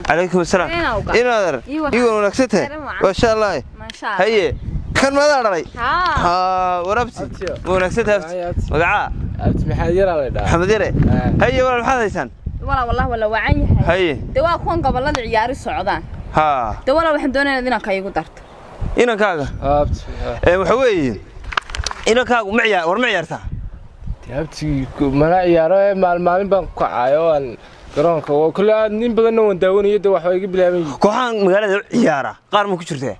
عليكم السلام إنادر يقولون نكسته ما شاء الله ما شاء الله هي كان ماذا رأي ها وربتي ونكسته وقعاء محمدير على ده محمدير هي ولا محمديسان والله وعي هي دوا كون قبل العيار السعودان ها دوا waxaan doonaynaa inaan kaygu darto ina kaaga waxa weeye ina kaagu ma ciyaar war ma ciyaartaa abti mana ciyaaro maalin baan ku caayo aan garoonka oo kala nin badan oo daawanayo waxa ay bilaabay kooxan magaalada ciyaara qaar ma ku jirtay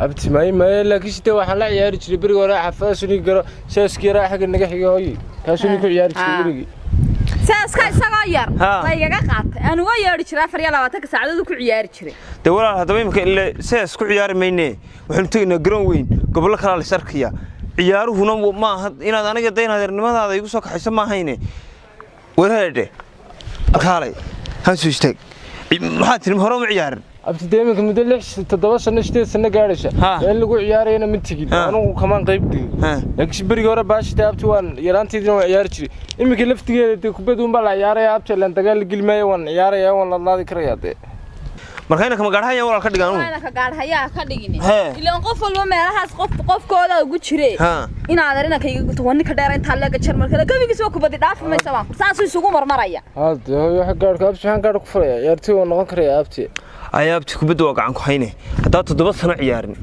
abti ma laakiin sidoo waxaan la ciyaari jiray bariga hore xafada suni garo seeskii raaxaga naga xigay kaasuni ku ciyaari jiray bariga seeska isaga yar la iga qaatay aan uga yeeri jiray 24 saacadood ku ciyaari jiray de walaal hadaba imka ila sees ku ciyaari maynee waxaan tagnaa garoon weyn gobol kala la sarkiya ciyaaruhuna ma aha inaad aniga daynaadernimadaada igu soo kaxayso ma ahayne walaade kaalay han soo istaag maxaa tirim hore ma ciyaarin abti deemanka muddo 6-7 sano 8 sano gaadhaysa in lagu ciyaarayna mid tigid anigu kamaan qayb dhigay laakiin bariga hore baashta abti waan yaraanteedina waan ciyaari jiray imika laftigeeda kubadda un baa la ciyaaraya abti laan dagaal gilmaayo waan ciyaaraya waan la laadi karayaa markayna kama gaadhayaan walaal ka dhigaan waxaana ka gaadhayaa ka dhigin ilaa qof walba meelahaas qofkooda ugu jirey inaad arina kayga toban ka dheer inta laga jar markada gabigiisa waa kubaddi dhaafimaysa baan saas isugu marmaraya hada waxa gaadhka abti waxaan gaadh ku furaya ciyaartii oo noqon karaya abti ayaabti kubadda waa gacan ku hayne hadaa 7 sano ciyaarin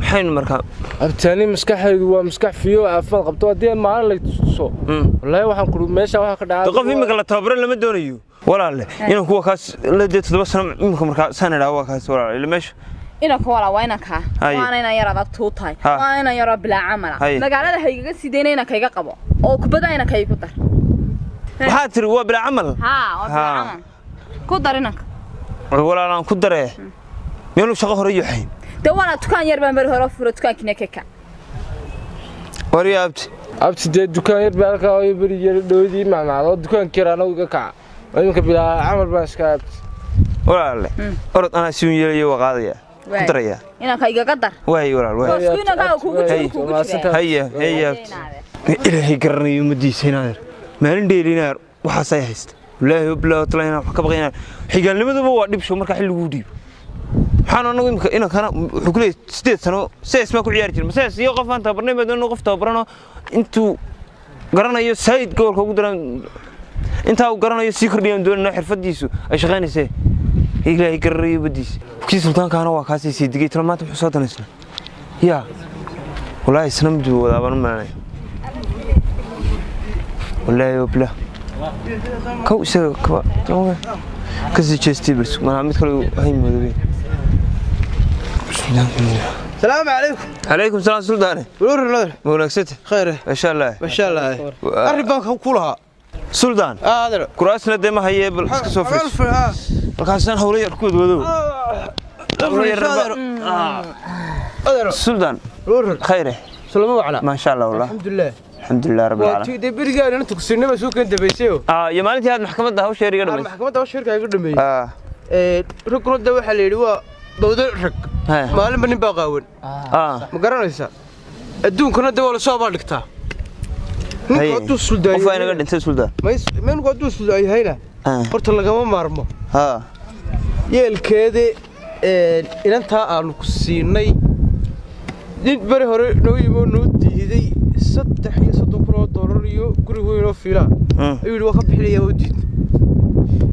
maxay markaa abtaani maskaxaydu waa maskax fiyo aafad qabto hadii maalin la tuso wallahi waxaan ku meesha waxa ka dhacay qof imika la tababaro lama doonayo walaale inaan kuwa kaas la 7 sano imika markaa sanada waa kaas walaale meesha ina ku wala waa inanka waana ina yarada tuutay waana ina yara bilaa amala magaalada haygaga sideynayna kayga qabo oo kubadda ina kaygu dar waxa tiri waa bilaa amal waa bilaa amal ku dar inanka walaalaan ku daree meelu shaqo hore yahay دوانا دكان يربان بري هرا فuro dukaankiina keka wariyaabti abti de dukaan yar baalka oo bari yar dhoodii macnaado dukaan kirana uga kaca imka bilaa amal baan iska abti walaale orod ana si yeelayo waqaadaya ku daraya ina kayga qadar way walaal way iskuina ka kugu jiro haya ilaahay garanayo madiisaynaar maalin dheelinaar waxa say haysta ilaahay bilaa tlayna wax ka baqayna xigaalnimaduba waa dhibsho marka xilligu dhiib waxaan anagu imka ina kana wuxuu kulay 8 sano sees ma ku ciyaari jiray sees iyo qof aan tabarnay badan qof tabarano intuu garanayo sayd goolka ugu daran inta uu garanayo si kordhiyaan doonana xirfadiisu ay shaqeynaysaa ilaahay garanayo badiis kii sultaankaana waa kaasay si digay tiro maanta wuxuu soo danaysna ya wallahi isnamdu wadaaban maanay wallahi wabla كو سو كوا تمام كذي جستي بس ما متكلم هاي مدبي السلام عليكم عليكم السلام سلطان ورر ونكسته خير ما شاء الله ما شاء الله قربك كلها سلطان هذا كراسنا دم هي بالسك سوفرش الكاسان هولي ركود ودو سلطان ورر خيره سلام عليكم ما شاء الله والله الحمد لله الحمد لله رب العالمين تي بريغان انت كسنما سوق انت بيسيو يا مالتي هاد محكمه هاو شيريغا دمي محكمه هاو شيركا igu dhameeyay ruknada waxa la yiri waa dawda rag maalin banin baa qaawan ma garanaysa adduunkana dawla soo baa dhigtaa ninka adu suldaay qof ayna dhintay suldaan meen ku adu suldaay hayna horta lagama maarmo yeelkeede inanta aanu ku siinay dib bari hore noo yimo noo diiday $330 iyo guri weyn oo fiila ayuu wax ka bixiyay oo diid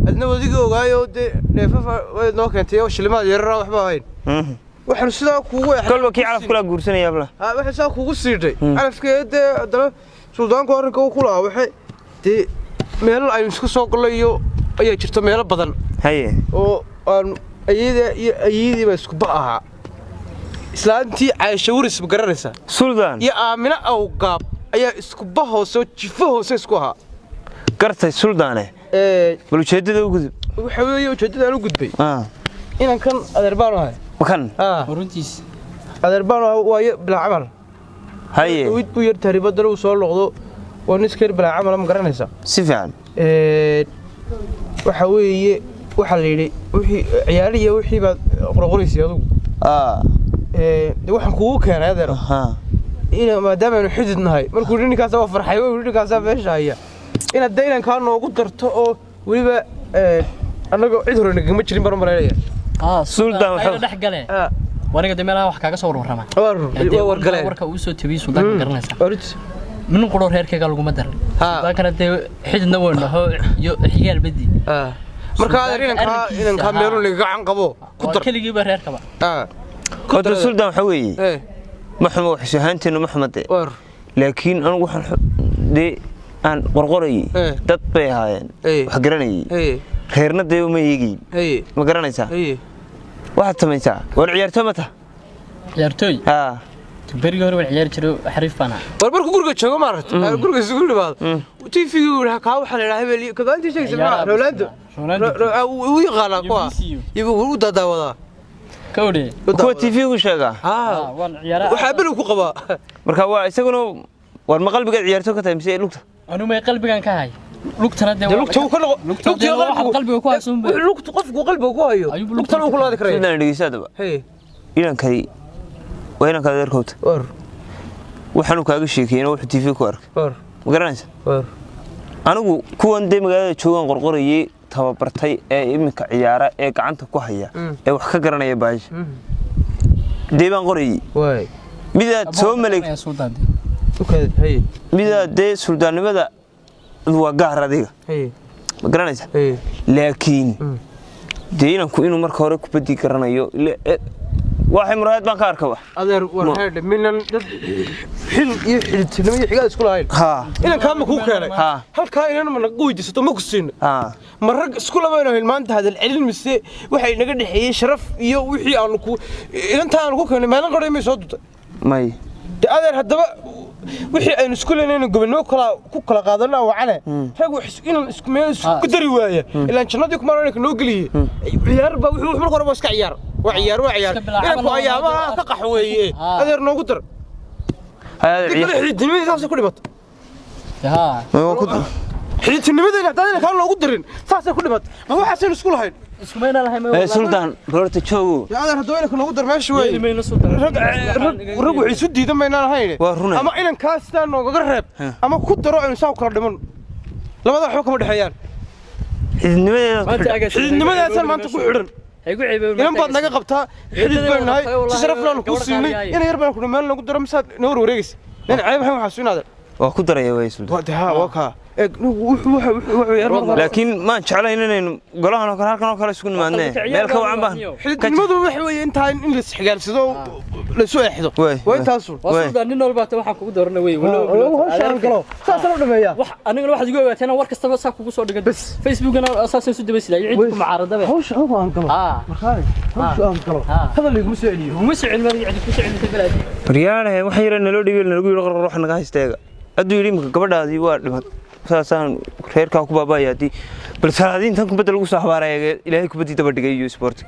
adna wadiga ogaayo de neefafa way noo keentay oo shilimaad yar waxba hayn waxaan sidaa kuugu kolba kii calaf kula guursanaya bla waxa saa kuugu siiday calafkeeda adana suldaanku arrinka uu kula waxay de meel ay isku soo galayo ayaa jirta meel badan haye oo aan ayidii ba isku baaha islaantii Aisha Waris garanaysa suldaan iyo Aamina aw qaab ayaa isku bahoosoo jifo hoose isku ahaa gartay suldaane bal ujeedada ugu gudub waxa weeye ujeedada aan u gudbay inaan kan adeerbaan ahay makan runtiis adeerbaan waa bilaa amal haye wid buu yar taribada uu soo noqdo waa niskar bilaa amal ma garanaysa si fiican waxa weeye waxa la yiri wixii ciyaariyo wixii baad qorqoraysay adigu waxaan kugu keenay adeer ina maadaama aanu xididnahay markuu ninkaas waa farxay oo ninkaas meesha haya ina daynan ka noogu darto oo waliba annagoo cid hore nagama jirin baan maleeyaa Suldaan waxa dhex galay wariga dameelaha wax kaaga soo warrama war galeen warka uu soo tabiyay Suldaan garanaysa min qoro reerkayga lagu ma darin Suldaan kana xididna wanaho iyo xigaal badi marka inaan ka meelo laga gacan qabo ku dar kaliya ba reerkaba qodar Suldaan waxa weeye maxamed wax shahaanteena maxamed laakiin anigu waxaan aan qorqoray dad bay ahaayeen wax garanayay reerna deeyo ma yeegin ma garanaysaa waxa tamaysaa war ciyaarto mata ciyaartoy beriga hore wax ciyaar jiro xariif bana war markuu guriga joogo maaragtay guriga isugu dhibaado TV-ga waxa ka waxa la ilaahay beel ka baantii sheegay Rolando uu yaqaan kuwa ibu uu dadaawada kawde kuwa TV-gu sheega waan ciyaara waxa bal ku qaba marka waa isaguna war ma qalbiga ciyaarto ka tahay mise lugta anu ma qalbigan ka hay lugtana de lugta ku qalbiga ku haysan lugta qofku qalbiga ku hayo lugta uu ku laadi karay sidaan dhigaysadaba ilankay wayna ka darkood waxaanu kaaga sheekeeyay wuxuu TV ku arkay ma garanaysaa anigu kuwan de magaalada joogan qorqorayay tababartay ee iminka ciyaara ee gacanta ku haya ee wax ka garanaya baash deebaan qorayay midaad soo maleeg midaad de suldaannimada waa gaar adiga ma garanaysaa laakiin deelanku inuu marka hore ku badi garanayo waxay muraad baan ka arkay wax adeer war heedhe minan dad xil iyo xiltinimo iyo xigaa isku lahayn inaan kaama ku keenay halka inaan ma naga weydiisato ma ku siin marag isku labayno maanta hadal celin mise waxay naga dhaxeeyay sharaf iyo wixii aan ku intaan ku keenay maalin qoray ma soo dutay may adeer hadaba wixii aynu isku leenayno gobonimo ku kala qaadanaa wacane rag wax inaan isku meel isku dari waaya ilaa jannadii kuma ranayka noo galiyay ciyaar ba wuxuu marka hore iska ciyaar وعيار إنك أيامها كقحوية هذا نقدر هذا حديث النمذج ساسا كل بط حديث النمذج هذا كان نقدرين ساسا كل بط ما هو حسين سكول هاي اسمعنا لها سلطان بورت تشو يا هذا هذول كنا نقدر ماشي شوي رجع يسد يدم بيننا هاي أما إن كاستان وقرب أما كنت رأي نساو كردمون لما ذا حكم الحيان حديث النمذج أصلا ما أنت كحرن إن بعد نجا قبتها حديث بيننا تشرفنا نكوسيني إن يربنا كنا مال نقدر مسات نور وريس لأن عيب هم حاسين هذا وكدر يا ويس وقتها وكا لكن ما شعله إننا قلنا كنا كنا سكون معنا مالك وعم به الموضوع وحوي أنت إن السحجار سدوا لسوء حدو وين تاسو وصل أن النوربات وحنا كقدرنا وي ولا ساسرنا مياه أنا أقول واحد يقول أنا ورك استبص ساكو بصور بس فيسبوك أنا أساسا سود بس لا يعيدكم معارضة هوش هو أنكلو مخارج هوش أنكلو هذا اللي مسؤولي ومسؤول ما يعيدك مسؤول في البلد رياله وحير نلودي نقول روح نقاش تاجا أدري مك قبل هذه وارد ساسان خير كاكو بابا ياتي بس هذه إنت كم بدل وصح بارا إلهي كم بدي تبدي جيو سبورت